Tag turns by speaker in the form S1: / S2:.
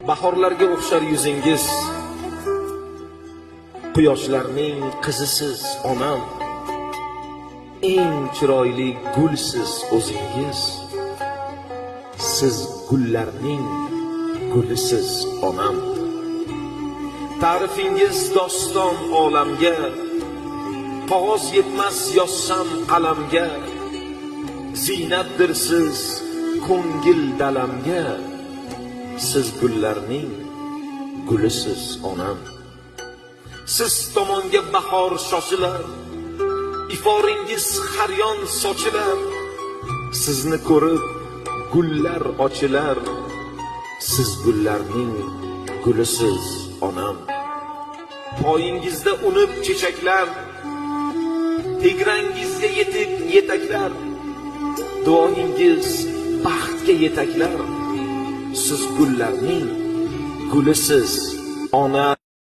S1: Bahorlarga o'xshar yuzingiz, quyoshlarning qizisiz onam. Eng chiroyli gulsiz o'zingiz, siz gullarning gulisiz onam. Ta'rifingiz doston olamga, qog'oz yetmas yozsam qalamga. Ziynatdir siz ko'ngil dalamga, siz gullarning gulisiz onam. Siz tomonga bahor shoshilar, iforingiz har yon sochilar. Sizni ko'rib gullar ochilar, siz gullarning gulisiz onam. Poyingizda unib chechaklar, tegrangizga yetib yetaklar. Duoingiz baxtga yetaklar, siz gullarning gulisiz onam.